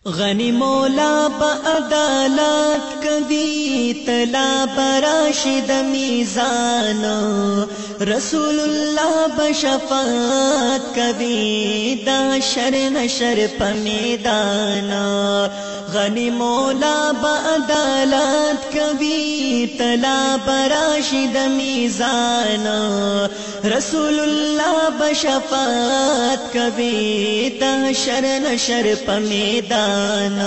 غنی مولا با عدالت کوي تلا براشد میزان رسول الله بشفاعت کوي دا شر نشر په میدان غنی مولا با عدالت کوي تلا براشد میزان رسول الله بشفاعت کوي دا شر نشر په میدان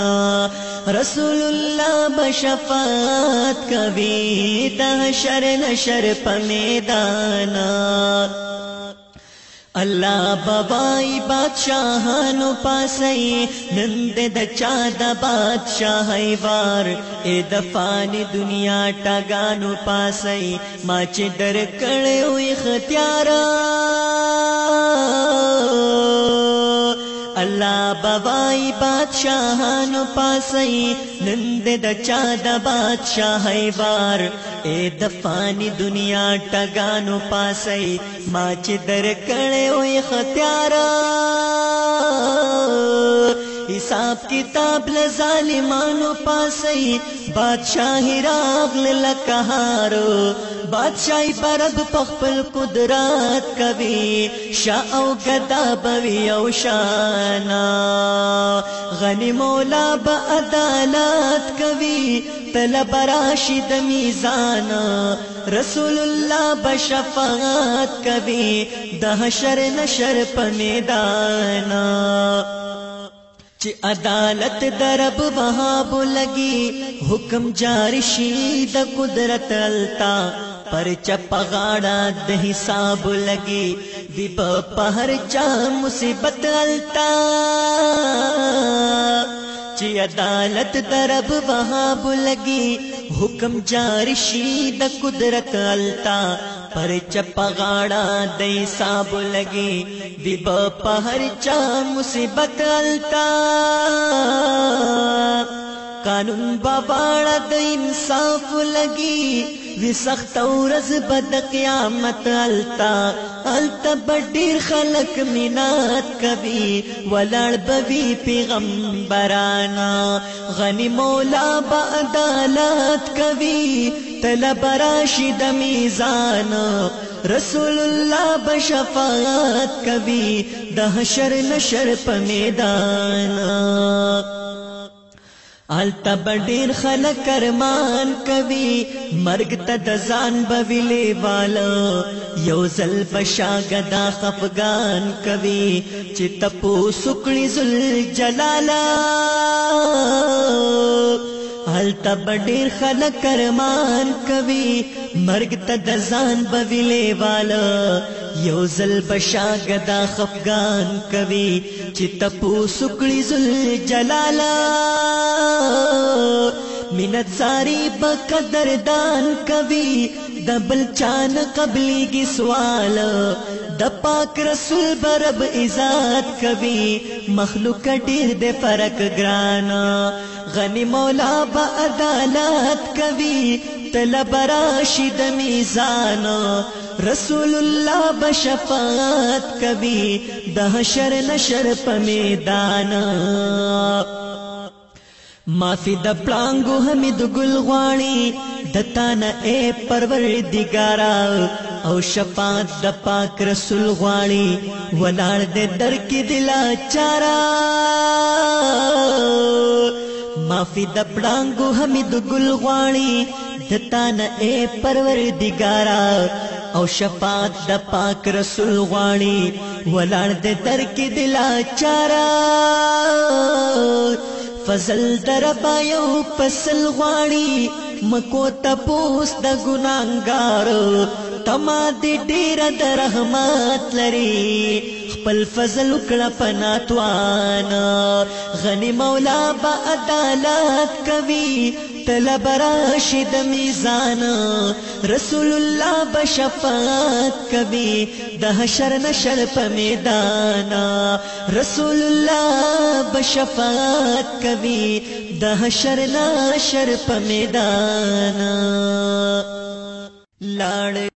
رسول الله بشفاعت کوي دا شر نشر په میدان الله بابای بادشاہانو پاسئی نند د چا د بادشاہی وار اے د فانی دنیا ټاګانو پاسئی ما چې در کړو اختیار الله بابای بادشاہانو پاسئی نند د چا د بادشاہی وار اے د فانی دنیا ټاګانو پاسئی ما چې در کړو اختیار حساب کتاب لظالمانو پاسئی بادشاہی راغل لکهارو بادشاہی پرب پخپل قدرات کوي شاء او گدا بوي او شانا غنی مولا با عدالت کوي طلب راشد میزان رسول الله بشفاعت کوي د حشر نشر په میدان چې عدالت درب وهاب لګي حکم جاری شي د قدرت التا پر چپغاړه د حساب لګي دی په هر چا مصیبت التا چې عدالت درب وهاب لګي حکم جاری شي د قدرت التا پر چپغاړه د حساب لګي دی په هر چا مصیبت التا قانون باباړه د انصاف لګي وی سخت ورځ بد قیامت التا بډیر خلق مینات کوي ولړ بوي پیغمبرانا غنی مولا با عدالت کوي طلب راشد میزان رسول الله بشفاعت کوي د حشر نشر په میدان آلتا بډیر خلق ارمان کوي مرګ ته د ځان بویلې والا یو ځل بشاګدا خفغان کوي چې تپو سکړي ذل جلالا آلتا بډیر خلق ارمان کوي مرګ ته د ځان بویلې والا یو ځل بشاګدا خفغان کوي چې تپو سکړي ذل جلالا منت ساری بقدردان کوي د بل چان قبلی کی سوال د پاک رسول برب عزت کوي مخلوق ډیر د فرق ګرانا غنی مولا با عدالت کوي طلب راشد میزان رسول الله بشفاعت کوي د حشر نشر په میدان معافی د پړانګو حمید ګل غواړي دتانه اے پروردګارا او شفاعت د پاک رسول غواړي ولاړ دې در کې دلا چارا معافی د پړانګو حمید ګل غواړي دتانه اے پروردګارا او شفاعت د پاک رسول غواړي ولاړ دې در کې دلا چارا فضل دربا یو پسل غواړي مکو تپوس د ګناګار تما دې ډیر د رحمت لري خپل فضل کړه پناتوان غنی مولا با عدالت کوي طلب راشد میزان رسول الله بشفاعت کوي د حشر نشر په میدان رسول الله بشفاعت کوي د حشر نشر په میدان لاړ